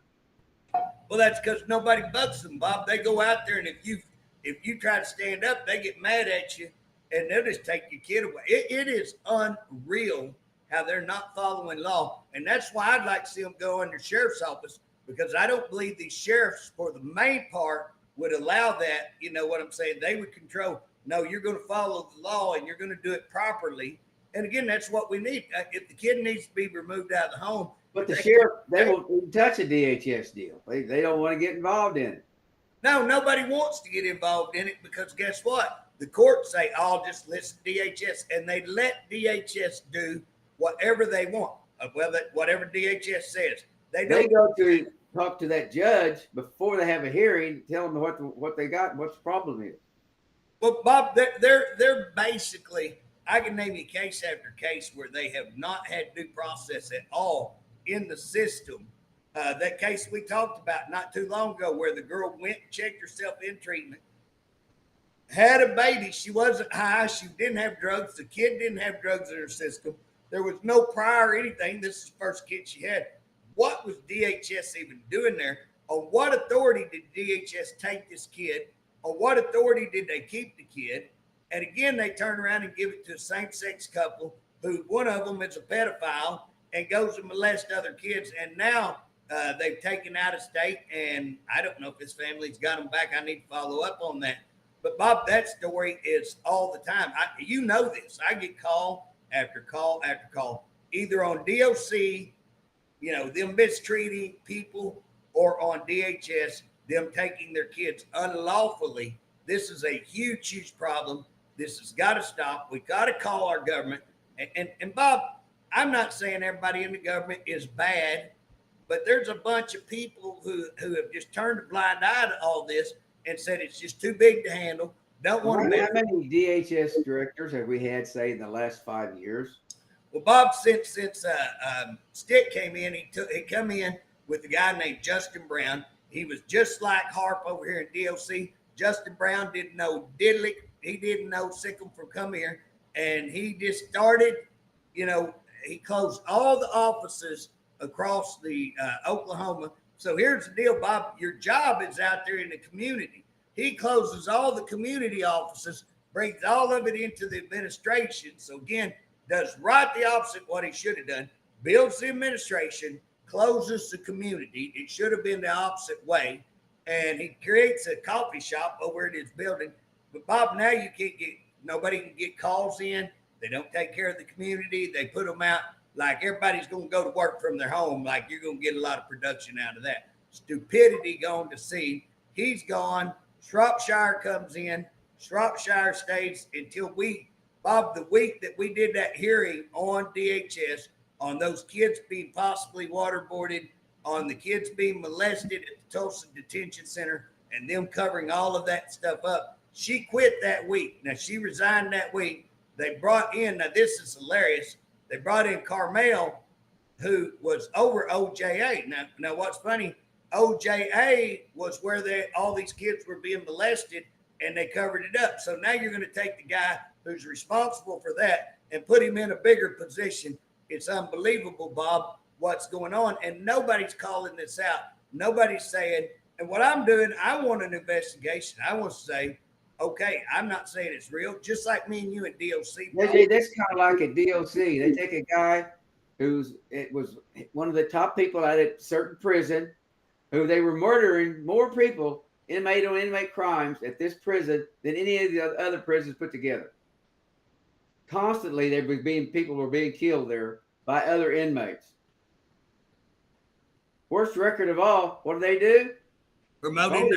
[SPEAKER 1] Well, that's because nobody bucks them, Bob. They go out there, and if you try to stand up, they get mad at you, and they'll just take your kid away. It is unreal how they're not following law, and that's why I'd like to see them go under sheriff's office, because I don't believe these sheriffs, for the main part, would allow that. You know what I'm saying? They would control. No, you're going to follow the law, and you're going to do it properly. And again, that's what we need. If the kid needs to be removed out of the home,
[SPEAKER 2] but the sheriff, they won't even touch a DHS deal. They don't want to get involved in it.
[SPEAKER 1] No, nobody wants to get involved in it, because guess what? The courts say, "I'll just listen to DHS," and they let DHS do whatever they want. Whatever DHS says, they
[SPEAKER 2] go to talk to that judge before they have a hearing, tell them what they got and what the problem is.
[SPEAKER 1] Well, Bob, they're basically, I can name you case after case where they have not had due process at all in the system. That case we talked about not too long ago, where the girl went and checked herself in treatment, had a baby. She wasn't high. She didn't have drugs. The kid didn't have drugs in her system. There was no prior anything. This is the first kid she had. What was DHS even doing there? On what authority did DHS take this kid? On what authority did they keep the kid? And again, they turn around and give it to a same-sex couple, who one of them is a pedophile, and goes and molests other kids. And now they've taken out of state, and I don't know if his family's got him back. I need to follow up on that. But Bob, that story is all the time. You know this. I get call after call after call, either on DOC, them mistreating people, or on DHS, them taking their kids unlawfully. This is a huge, huge problem. This has got to stop. We got to call our government. And Bob, I'm not saying everybody in the government is bad, but there's a bunch of people who have just turned a blind eye to all this and said it's just too big to handle. Don't want to.
[SPEAKER 2] How many DHS directors have we had, say, in the last 5 years?
[SPEAKER 1] Well, Bob, since Stick came in, he come in with a guy named Justin Brown. He was just like Harp over here in DOC. Justin Brown didn't know diddly. He didn't know Sickle from come here, and he just started. He closed all the offices across the Oklahoma. So here's the deal, Bob. Your job is out there in the community. He closes all the community offices, brings all of it into the administration. So again, does right the opposite of what he should have done. Builds the administration, closes the community. It should have been the opposite way. And he creates a coffee shop over in his building. But Bob, now you can't get, nobody can get calls in. They don't take care of the community. They put them out like everybody's going to go to work from their home. Like you're going to get a lot of production out of that. Stupidity gone to seed. He's gone. Shropshire comes in. Shropshire stays until Bob, the week that we did that hearing on DHS, on those kids being possibly waterboarded, on the kids being molested at the Tulsa Detention Center, and them covering all of that stuff up, she quit that week. Now, she resigned that week. They brought in, now this is hilarious, they brought in Carmel, who was over OJA. Now what's funny, OJA was where all these kids were being molested, and they covered it up. So now you're going to take the guy who's responsible for that and put him in a bigger position. It's unbelievable, Bob, what's going on. And nobody's calling this out. Nobody's saying, and what I'm doing, I want an investigation. I want to say, okay, I'm not saying it's real, just like me and you at DOC.
[SPEAKER 2] That's kind of like at DOC. They take a guy it was one of the top people at a certain prison, who they were murdering more people, inmate on inmate crimes at this prison than any of the other prisons put together. Constantly, people were being killed there by other inmates. Worst record of all, what do?
[SPEAKER 1] Promote him.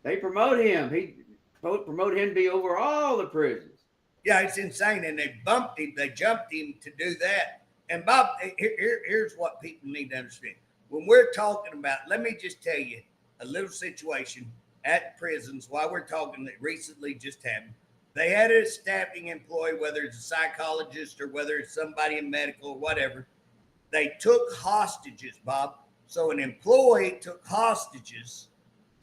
[SPEAKER 2] They promote him. Promote him to be over all the prisons.
[SPEAKER 1] Yeah, it's insane. And they bumped him. They jumped him to do that. And Bob, here's what people need to understand. When we're talking about, let me just tell you a little situation at prisons while we're talking that recently just happened. They had a staffing employee, whether it's a psychologist or whether it's somebody in medical or whatever. They took hostages, Bob. So an employee took hostages,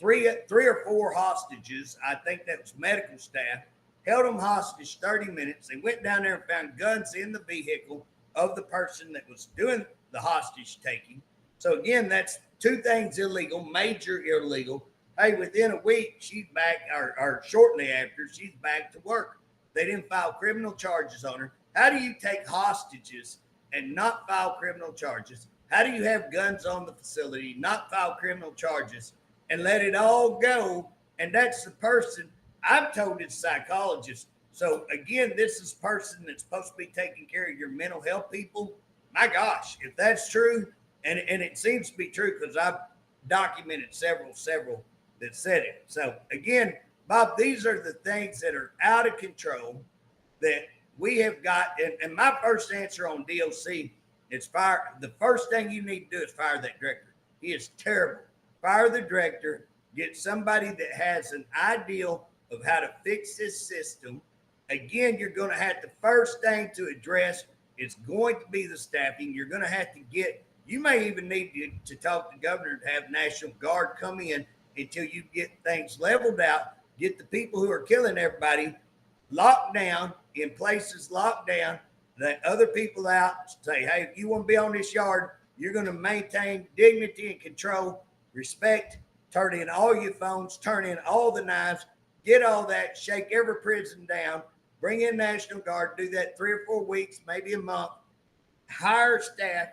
[SPEAKER 1] three or four hostages. I think that was medical staff, held them hostage 30 minutes. They went down there and found guns in the vehicle of the person that was doing the hostage taking. So again, that's two things illegal, major illegal. Hey, within a week, she's back, or shortly after, she's back to work. They didn't file criminal charges on her. How do you take hostages and not file criminal charges? How do you have guns on the facility, not file criminal charges, and let it all go? And that's the person, I'm told it's psychologist. So again, this is a person that's supposed to be taking care of your mental health people. My gosh, if that's true, and it seems to be true because I've documented several that said it. So again, Bob, these are the things that are out of control that we have got. And my first answer on DOC is fire. The first thing you need to do is fire that director. He is terrible. Fire the director. Get somebody that has an ideal of how to fix this system. Again, you're going to have the first thing to address is going to be the staffing. You're going to have to you may even need to talk to the governor to have National Guard come in until you get things leveled out, get the people who are killing everybody locked down, in places locked down, let other people out, say, hey, if you want to be on this yard, you're going to maintain dignity and control, respect, turn in all your phones, turn in all the knives, get all that, shake every prison down, bring in National Guard, do that 3 or 4 weeks, maybe a month, hire staff.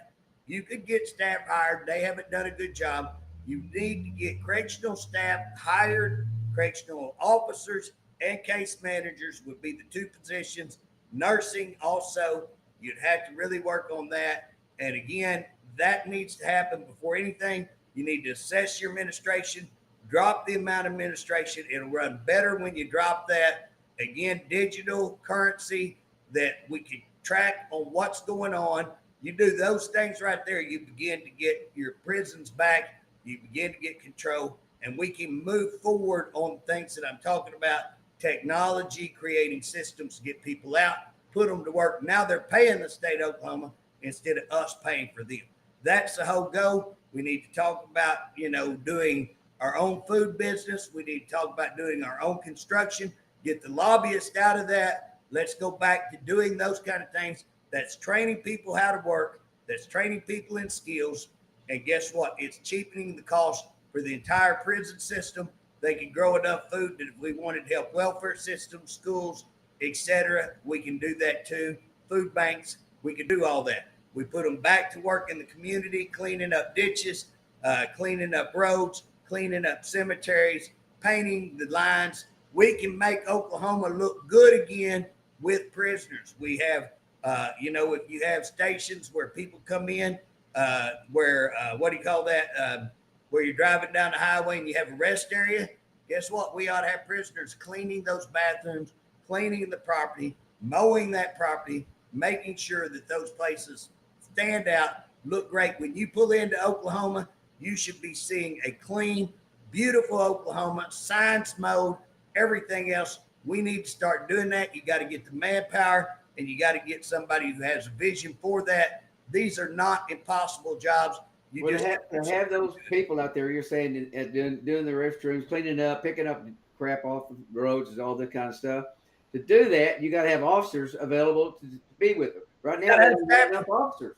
[SPEAKER 1] You could get staff hired. They haven't done a good job. You need to get correctional staff hired. Correctional officers and case managers would be the two positions. Nursing also, you'd have to really work on that. And again, that needs to happen before anything. You need to assess your administration, drop the amount of administration. It'll run better when you drop that. Again, digital currency that we can track on what's going on. You do those things right there, you begin to get your prisons back. You begin to get control, and we can move forward on things that I'm talking about. Technology, creating systems to get people out, put them to work. Now they're paying the state of Oklahoma instead of us paying for them. That's the whole goal. We need to talk about, doing our own food business. We need to talk about doing our own construction, get the lobbyists out of that. Let's go back to doing those kind of things. That's training people how to work. That's training people in skills. And guess what? It's cheapening the cost for the entire prison system. They can grow enough food that if we wanted to help welfare systems, schools, etc., we can do that too. Food banks, we can do all that. We put them back to work in the community, cleaning up ditches, cleaning up roads, cleaning up cemeteries, painting the lines. We can make Oklahoma look good again with prisoners. We have, if you have stations where people come in, where you're driving down the highway and you have a rest area, guess what? We ought to have prisoners cleaning those bathrooms, cleaning the property, mowing that property, making sure that those places stand out, look great. When you pull into Oklahoma, you should be seeing a clean, beautiful Oklahoma, signs mowed, everything else. We need to start doing that. You got to get the manpower, and you got to get somebody who has a vision for that. These are not impossible jobs. You just
[SPEAKER 2] have those people out there. You're saying doing the restrooms, cleaning up, picking up crap off the roads, and all that kind of stuff. To do that, you got to have officers available to be with them. Right now, they don't have enough officers.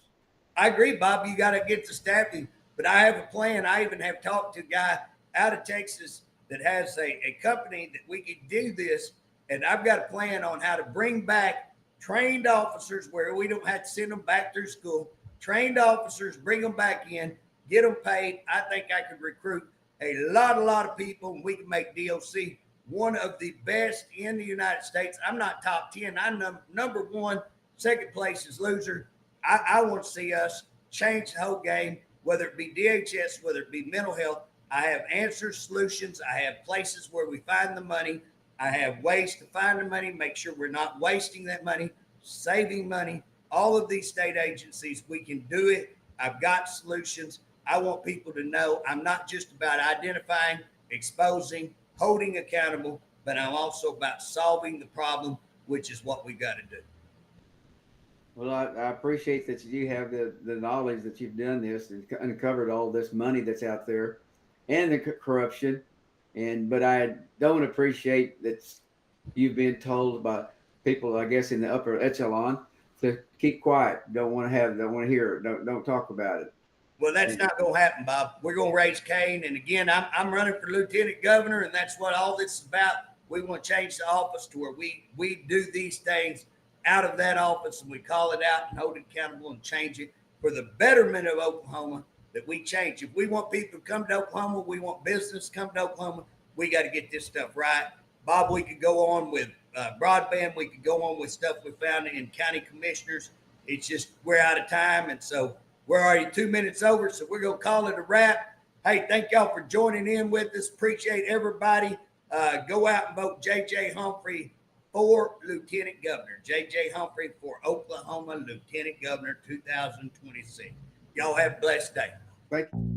[SPEAKER 1] I agree, Bob. You got to get the staffing, but I have a plan. I even have talked to a guy out of Texas that has a company that we could do this, and I've got a plan on how to bring back trained officers where we don't have to send them back through school. Trained officers, bring them back in, get them paid. I think I could recruit a lot of people, and we can make DOC one of the best in the United States. I'm not top 10. I'm number one. Second place is loser. I want to see us change the whole game, whether it be DHS, whether it be mental health. I have answers, solutions. I have places where we find the money. I have ways to find the money, make sure we're not wasting that money, saving money. All of these state agencies, we can do it. I've got solutions. I want people to know I'm not just about identifying, exposing, holding accountable, but I'm also about solving the problem, which is what we got to do.
[SPEAKER 2] Well, I appreciate that you have the knowledge that you've done this and uncovered all this money that's out there and the corruption. But I don't appreciate that you've been told by people, I guess, in the upper echelon to keep quiet. Don't want to hear it. Don't talk about it.
[SPEAKER 1] Well, that's not going to happen, Bob. We're going to raise Cain. And again, I'm running for lieutenant governor, and that's what all this is about. We want to change the office to where we do these things out of that office, and we call it out and hold it accountable and change it for the betterment of Oklahoma, that we change. If we want people to come to Oklahoma, we want business to come to Oklahoma, we got to get this stuff right. Bob, we could go on with broadband. We could go on with stuff we found in county commissioners. It's just we're out of time, and so we're already 2 minutes over, so we're going to call it a wrap. Hey, thank y'all for joining in with us. Appreciate everybody. Go out and vote J.J. Humphrey for Lieutenant Governor. J.J. Humphrey for Oklahoma Lieutenant Governor 2026. Y'all have a blessed day.
[SPEAKER 2] Thank you.